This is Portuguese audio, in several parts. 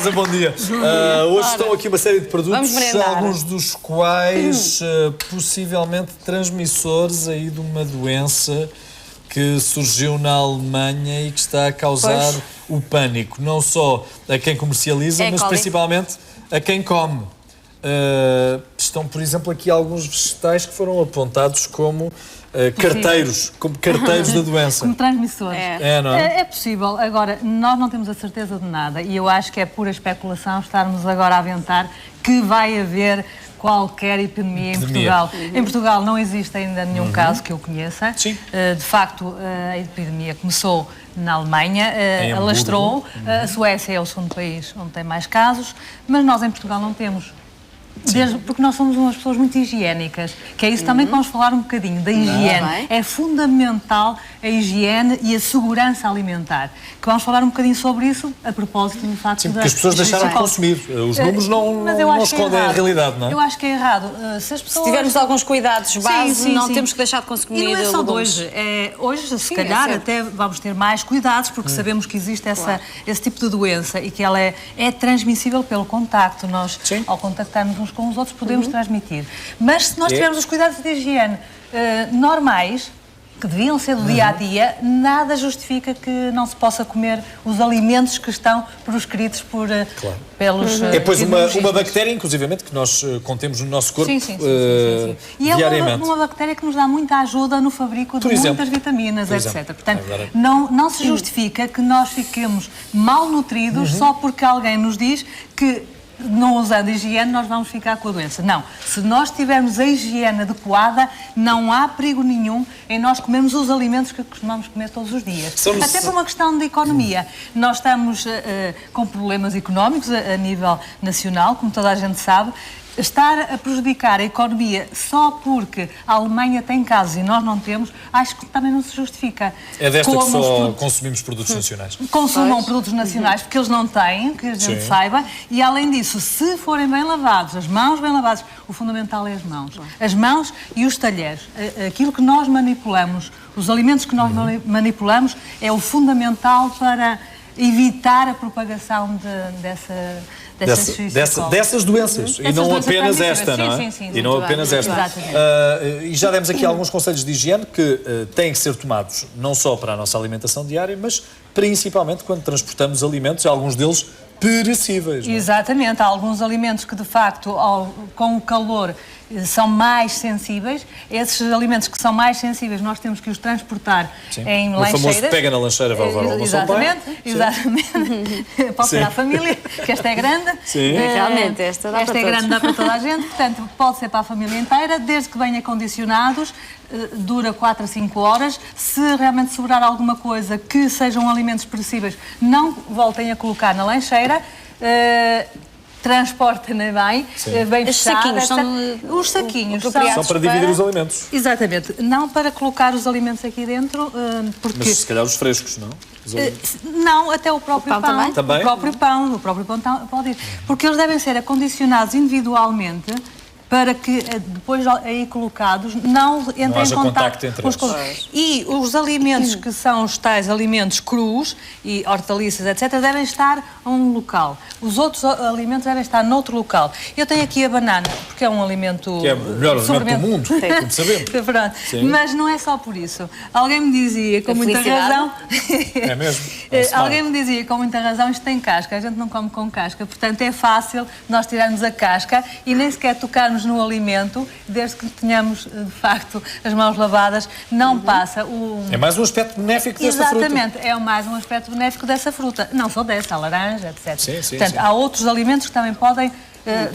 Rosa, bom dia. Hoje estão aqui uma série de produtos, alguns dos quais possivelmente transmissores aí de uma doença que surgiu na Alemanha e que está a causar o pânico, não só a quem comercializa, mas principalmente a quem come. Estão, por exemplo, aqui alguns vegetais que foram apontados como carteiros da doença. Como transmissores. Não é? É possível. Agora, nós não temos a certeza de nada e eu acho que é pura especulação estarmos agora a aventar que vai haver qualquer epidemia em Portugal. Em Portugal não existe ainda nenhum caso que eu conheça. Sim. De facto, a epidemia começou na Alemanha, alastrou. A Suécia é o segundo país onde tem mais casos, mas nós em Portugal não temos. Porque nós somos umas pessoas muito higiênicas, que é isso também que vamos falar um bocadinho, da higiene. É fundamental a higiene e a segurança alimentar. Que vamos falar um bocadinho sobre isso a propósito do facto porque as pessoas deixaram de consumir. Os números não escondem a realidade, não é? Eu acho que é errado. Se tivermos alguns cuidados base, não temos que deixar de consumir. E não é só de hoje. Hoje, se calhar, até vamos ter mais cuidados, porque sabemos que existe esse tipo de doença e que ela é transmissível pelo contacto. Nós, ao contactarmos uns com os outros, podemos transmitir. Mas se nós tivermos os cuidados de higiene normais, que deviam ser do dia-a-dia, nada justifica que não se possa comer os alimentos que estão proscritos pelos É depois uma bactéria, inclusivamente, que nós contemos no nosso corpo diariamente. E é uma bactéria que nos dá muita ajuda no fabrico de muitas vitaminas, etc. Portanto, não se justifica que nós fiquemos malnutridos só porque alguém nos diz que não usando higiene, nós vamos ficar com a doença. Não. Se nós tivermos a higiene adequada, não há perigo nenhum em nós comermos os alimentos que costumamos comer todos os dias. Até por uma questão de economia. Nós estamos com problemas económicos a nível nacional, como toda a gente sabe. Estar a prejudicar a economia só porque a Alemanha tem casos e nós não temos, acho que também não se justifica. É desta que só consumimos produtos nacionais. Consumam produtos nacionais, porque eles não têm, que a gente saiba, e além disso, se forem bem lavados, as mãos bem lavadas, o fundamental é as mãos. As mãos e os talheres. Aquilo que nós manipulamos, os alimentos que nós manipulamos, é o fundamental para evitar a propagação dessas doenças. E não apenas esta, não é? E não apenas esta. E já demos aqui alguns conselhos de higiene que têm que ser tomados não só para a nossa alimentação diária, mas principalmente quando transportamos alimentos, alguns deles perecíveis. Não é? Exatamente. Há alguns alimentos que, de facto, com o calor, são mais sensíveis. Esses alimentos que são mais sensíveis, nós temos que os transportar em lancheiras. O famoso pega na lancheira, vai levar ao almoço ao pai. Exatamente. Pode ser à família, que esta é grande. Realmente, esta é grande, dá para toda a gente. Portanto, pode ser para a família inteira, desde que venha condicionados, dura 4 a 5 horas. Se realmente sobrar alguma coisa que sejam alimentos perecíveis, não voltem a colocar na lancheira. Transportem-na bem fechada. Os saquinhos são para dividir os alimentos. Exatamente. Não para colocar os alimentos aqui dentro, porque... Mas se calhar os frescos, não? Não, até o próprio pão. Também? O próprio pão pode ir. Porque eles devem ser acondicionados individualmente para que depois aí colocados não entrem em contacto entre eles. E os alimentos que são os tais alimentos crus e hortaliças, etc., devem estar a um local. Os outros alimentos devem estar noutro local. Eu tenho aqui a banana, porque é um alimento... Que é o melhor alimento do mundo, como sabemos. Mas não é só por isso. Alguém me dizia com muita razão... É mesmo? Alguém me dizia com muita razão, isto tem casca, a gente não come com casca, portanto é fácil nós tirarmos a casca e nem sequer tocarmos no alimento, desde que tenhamos, de facto, as mãos lavadas, não passa o... É mais um aspecto benéfico desta fruta. Exatamente, é mais um aspecto benéfico dessa fruta. Não só dessa, a laranja, etc. Portanto, há outros alimentos que também podem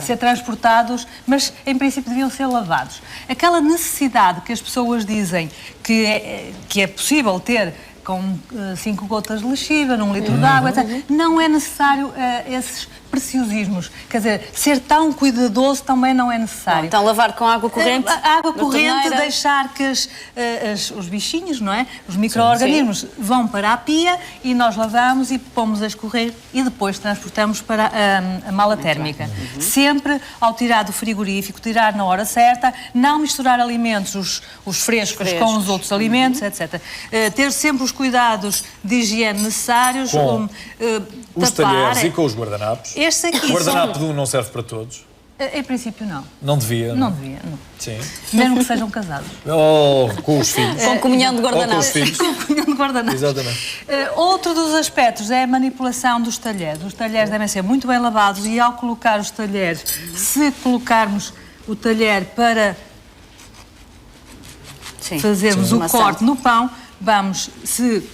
ser transportados, mas em princípio deviam ser lavados. Aquela necessidade que as pessoas dizem que é possível ter com 5 gotas de lexívia, num litro de água, etc. Não é necessário esses preciosismos. Quer dizer, ser tão cuidadoso também não é necessário. Então, lavar com água corrente? A água corrente, deixar que os bichinhos, não é? Os micro-organismos vão para a pia e nós lavamos e pomos a escorrer e depois transportamos para a mala térmica. Sempre, ao tirar do frigorífico, tirar na hora certa, não misturar alimentos, os frescos com os outros alimentos, etc. Ter sempre os cuidados de higiene necessários. Com os talheres e com os guardanapos. Estes aqui o guardanapo de um não serve para todos? Em princípio, não. Não devia? Não devia, não. Sim. Mesmo que sejam casados. Com os filhos. Com comunhão de guardanapos. Com os filhos. Com comunhão de guardanapos. Exatamente. Outro dos aspectos é a manipulação dos talheres. Os talheres devem ser muito bem lavados e ao colocar os talheres, se colocarmos o talher para fazermos o corte no pão, se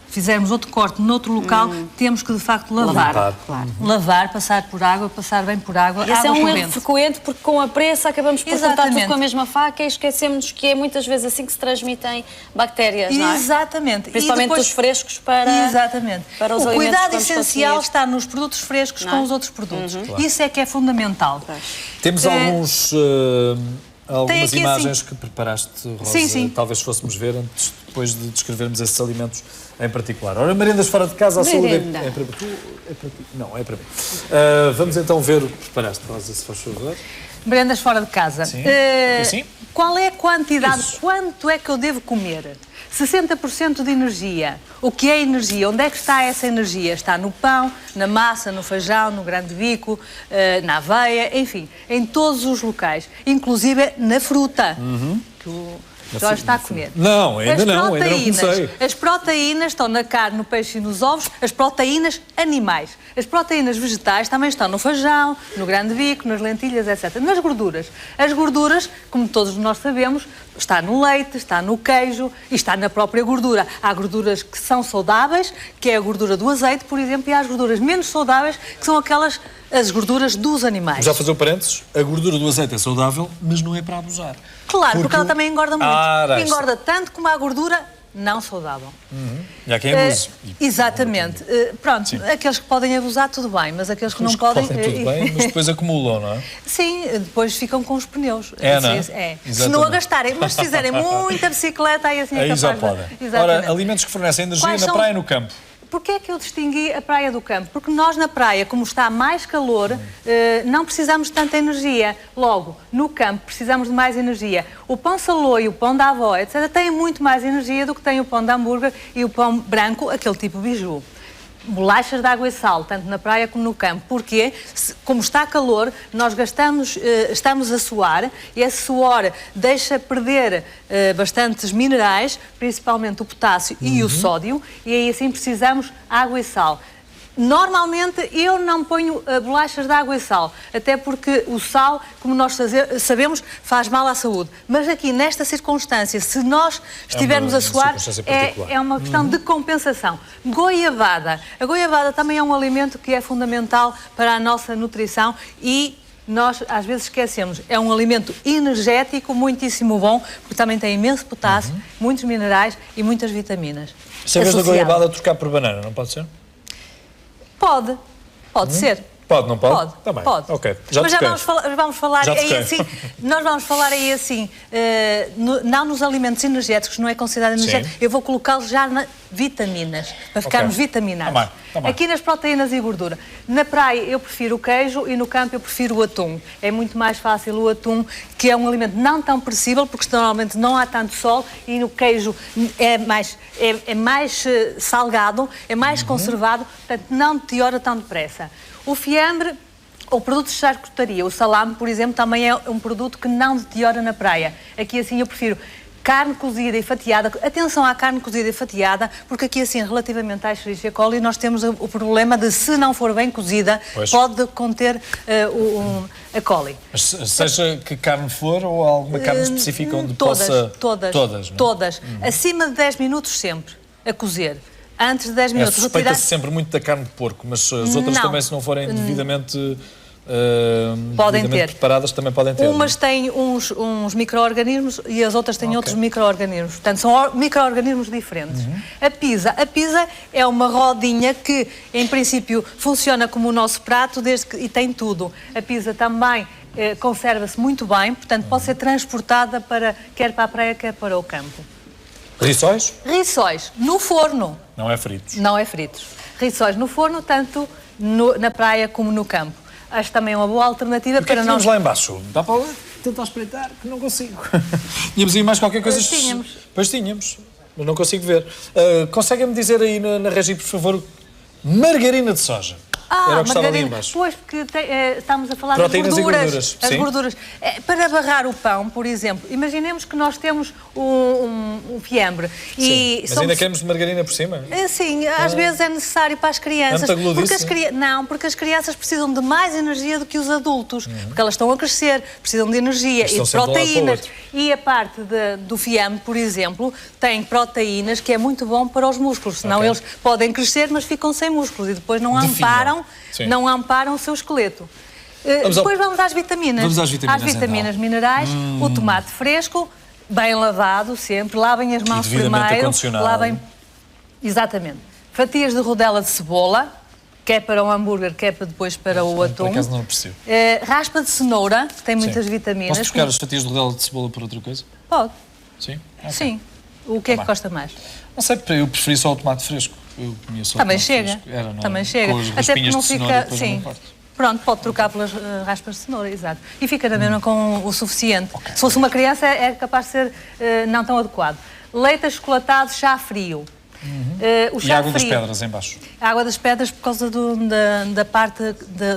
fizermos outro corte noutro local, temos que de facto lavar. Lavar, passar por água, passar bem por água. Esse é um erro frequente porque com a pressa acabamos por cortar tudo com a mesma faca e esquecemos que é muitas vezes assim que se transmitem bactérias, não é? Exatamente. Principalmente depois, os frescos para os alimentos. O cuidado essencial está nos produtos frescos com os outros produtos. Isso é que é fundamental. Temos algumas imagens que preparaste, Rosa. Sim. Talvez fôssemos ver antes, depois de descrevermos esses alimentos em particular. Ora, merendas fora de casa, a saúde é para ti? Não, é para mim. Vamos então ver o que preparaste, Rosa, se faz favor. Merendas fora de casa. Sim. Qual é a quantidade? Quanto é que eu devo comer? 60% de energia. O que é energia? Onde é que está essa energia? Está no pão, na massa, no feijão, no grande bico, na aveia, enfim, em todos os locais. Inclusive na fruta, que o Jorge está a comer. Não, ainda não comecei. As proteínas estão na carne, no peixe e nos ovos, as proteínas animais. As proteínas vegetais também estão no feijão, no grande bico, nas lentilhas, etc. Nas gorduras. As gorduras, como todos nós sabemos, está no leite, está no queijo e está na própria gordura. Há gorduras que são saudáveis, que é a gordura do azeite, por exemplo, e há as gorduras menos saudáveis, que são as gorduras dos animais. Vou já fazer um parênteses. A gordura do azeite é saudável, mas não é para abusar. Claro, porque ela também engorda muito. Engorda tanto como a gordura não saudável. E há quem abuse. Exatamente. Pronto, sim. Aqueles que podem abusar, tudo bem, mas aqueles que não podem... tudo bem, mas depois acumulam, não é? Sim, depois ficam com os pneus. Não é? Se não a gastarem, mas se fizerem muita bicicleta, aí assim é capaz já podem. Ora, alimentos que fornecem energia na praia e no campo. Porquê é que eu distingui a praia do campo? Porque nós na praia, como está mais calor, não precisamos de tanta energia. Logo, no campo precisamos de mais energia. O pão salô e o pão da avó, etc., têm muito mais energia do que tem o pão de hambúrguer e o pão branco, aquele tipo biju. Bolachas de água e sal, tanto na praia como no campo. Porquê? Como está calor, nós estamos a suar e esse suor deixa perder bastantes minerais, principalmente o potássio e o sódio, e aí assim precisamos água e sal. Normalmente eu não ponho bolachas de água e sal, até porque o sal, como nós sabemos, faz mal à saúde. Mas aqui, nesta circunstância, se nós estivermos a suar, é uma questão de compensação. Goiabada. A goiabada também é um alimento que é fundamental para a nossa nutrição e nós às vezes esquecemos. É um alimento energético, muitíssimo bom, porque também tem imenso potássio, muitos minerais e muitas vitaminas. Se em vez da goiabada trocar por banana, não pode ser? Pode ser. Pode, não pode? Pode. Ok. Mas já vamos falar aí assim. Nós vamos falar aí assim, não nos alimentos energéticos, não é considerado energético. Eu vou colocá-los já na vitaminas, para ficarmos vitaminados. Aqui nas proteínas e gordura. Na praia eu prefiro o queijo e no campo eu prefiro o atum. É muito mais fácil o atum, que é um alimento não tão perecível, porque normalmente não há tanto sol, e no queijo é mais salgado, é mais conservado, portanto não deteriora tão depressa. O fiambre, ou produtos de charcutaria, o salame, por exemplo, também é um produto que não deteriora na praia. Aqui assim eu prefiro carne cozida e fatiada. Atenção à carne cozida e fatiada, porque aqui assim, relativamente à Escherichia coli, nós temos o problema de, se não for bem cozida, pode conter a coli. Mas seja que carne for ou alguma carne específica onde possa... Todas. Acima de 10 minutos sempre, a cozer. Antes de 10 minutos. Suspeita-se sempre muito da carne de porco, mas as outras também, se não forem devidamente podem ter. Preparadas também podem ter. Umas têm uns micro-organismos e as outras têm outros micro-organismos. Portanto, são micro-organismos diferentes. A pisa é uma rodinha que, em princípio, funciona como o nosso prato e tem tudo. A pisa também conserva-se muito bem, portanto, pode ser transportada quer para a praia, quer para o campo. Rissóis? Rissóis, no forno. Não é fritos. Não é fritos. Rissóis no forno, tanto na praia como no campo. Acho também uma boa alternativa para nós. Lá embaixo? Dá para tentar espreitar, que não consigo. Tínhamos aí mais qualquer coisa? Tínhamos. Pois tínhamos, mas não consigo ver. Conseguem-me dizer aí na Regi, por favor, margarina de soja? Era o que estava ali embaixo. Pois, porque estamos a falar proteínas das gorduras. E gorduras. As gorduras. Para barrar o pão, por exemplo, imaginemos que nós temos um fiambre. E mas ainda queremos de margarina por cima? Sim, às vezes é necessário para as crianças. Não, porque as crianças precisam de mais energia do que os adultos. Porque elas estão a crescer, precisam de energia e de proteínas. E a parte do fiambre, por exemplo, tem proteínas que é muito bom para os músculos. Senão eles podem crescer, mas ficam sem músculos e depois não amparam o seu esqueleto. Depois vamos às vitaminas. Vamos às vitaminas minerais, o tomate fresco, bem lavado sempre, lavem as mãos primeiro. Lavem. Exatamente. Fatias de rodela de cebola, quer para o hambúrguer, quer depois para o atum. Por acaso não percebo. Raspa de cenoura, que tem muitas vitaminas. Posso trocar as fatias de rodela de cebola por outra coisa? Pode. Sim? Okay. Sim. O que é que gosta mais? Não sei, eu preferi só o tomate fresco. Eu comia só também o chega. Era, também chega. Até porque não fica. Sim. Pronto, pode trocar pelas raspas de cenoura, exato. E fica na mesma com o suficiente. Se fosse uma criança, é capaz de ser não tão adequado. Leite achocolatado, chá frio. O chá e água frio, das pedras em baixo. A água das pedras por causa da parte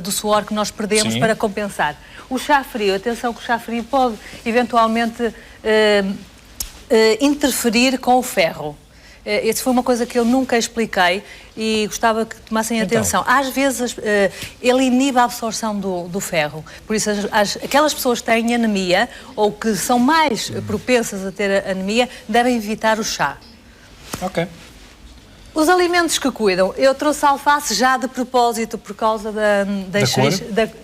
do suor que nós perdemos para compensar. O chá frio, atenção que o chá frio pode eventualmente interferir com o ferro. Essa foi uma coisa que eu nunca expliquei e gostava que tomassem atenção. Às vezes ele inibe a absorção do ferro. Por isso aquelas pessoas que têm anemia ou que são mais propensas a ter anemia devem evitar o chá. Ok. Os alimentos que cuidam. Eu trouxe alface já de propósito por causa da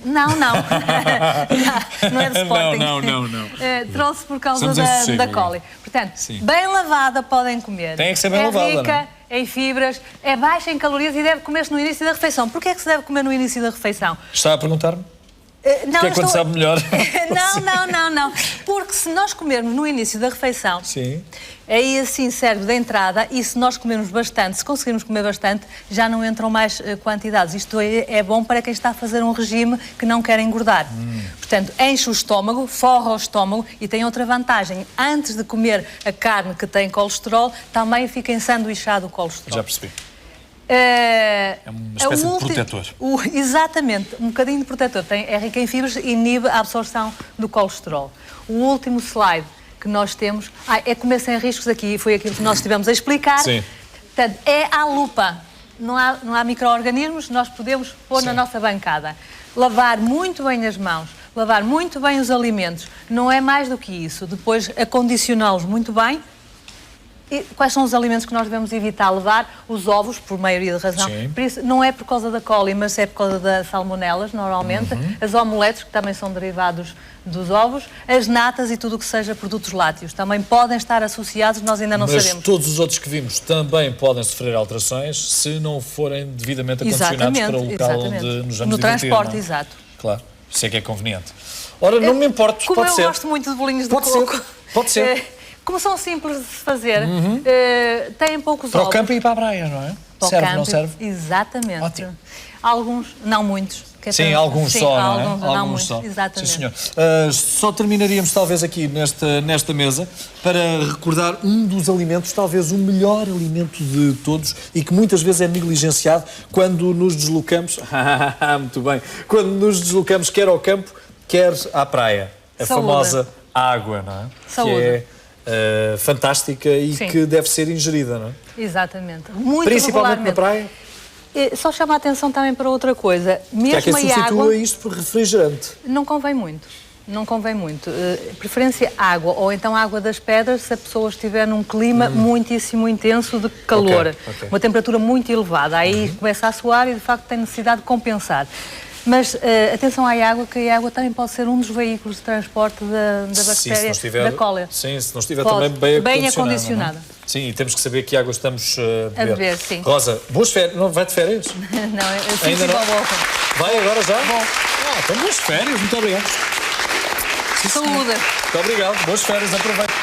Não. Não é de Sporting. Não. Trouxe por causa da coli. Portanto, bem lavada podem comer. Tem que ser bem lavada. É rica em fibras, é baixa em calorias e deve comer-se no início da refeição. Porquê é que se deve comer no início da refeição? Está a perguntar-me? Porque é quando sabe melhor. Não. Porque se nós comermos no início da refeição, aí assim serve de entrada e se nós comermos bastante, se conseguirmos comer bastante, já não entram mais quantidades. Isto é bom para quem está a fazer um regime que não quer engordar. Portanto, enche o estômago, forra o estômago e tem outra vantagem. Antes de comer a carne que tem colesterol, também fica ensanduichado o colesterol. Já percebi. É uma espécie de protetor. Exatamente, um bocadinho de protetor. É rico em fibras e inibe a absorção do colesterol. O último slide que nós temos é comer sem riscos aqui, foi aquilo que nós estivemos a explicar. Sim. Portanto, é à lupa. Não há micro-organismos, nós podemos pôr na nossa bancada. Lavar muito bem as mãos, lavar muito bem os alimentos. Não é mais do que isso. Depois, acondicioná-los muito bem. E quais são os alimentos que nós devemos evitar levar? Os ovos, por maioria de razão. Por isso, não é por causa da coli, mas é por causa das salmonelas, normalmente. As omeletes, que também são derivados dos ovos. As natas e tudo o que seja produtos lácteos. Também podem estar associados, nós ainda não sabemos. Mas todos os outros que vimos também podem sofrer alterações se não forem devidamente acondicionados para o local onde nos vamos divertir. No transporte, exato. Claro, isso é que é conveniente. Ora, não me importo, como pode ser. Como eu gosto muito de bolinhos de coco. Pode ser. Como são simples de se fazer, têm poucos para ovos. Para o campo e para a praia, não é? Serve, não serve? Exatamente. Ótimo. Alguns, não muitos. Sim, alguns só, não é? Alguns muitos, só. Exatamente. Sim, senhor. Só terminaríamos talvez aqui nesta mesa para recordar um dos alimentos, talvez o melhor alimento de todos e que muitas vezes é negligenciado quando nos deslocamos, muito bem, quando nos deslocamos quer ao campo, quer à praia. A famosa água, não é? Saúde. Que é fantástica e que deve ser ingerida, não é? Exatamente. Muito principalmente na praia. Só chama a atenção também para outra coisa. Mesmo há quem substitua isto por refrigerante. Não convém muito. Não convém muito. Preferência água, ou então água das pedras, se a pessoa estiver num clima muitíssimo intenso de calor. Uma temperatura muito elevada. Aí começa a suar e, de facto, tem necessidade de compensar. Mas atenção à água, que a água também pode ser um dos veículos de transporte da bactéria, da cólera. Sim, se não estiver também bem acondicionada. Sim, e temos que saber que água estamos a beber. Sim. Rosa, boas férias. Não vai de férias? Não, eu sim, ainda não. Vai agora já? Bom. Então boas férias, muito obrigado. Saúde. Muito obrigado, boas férias, aproveita.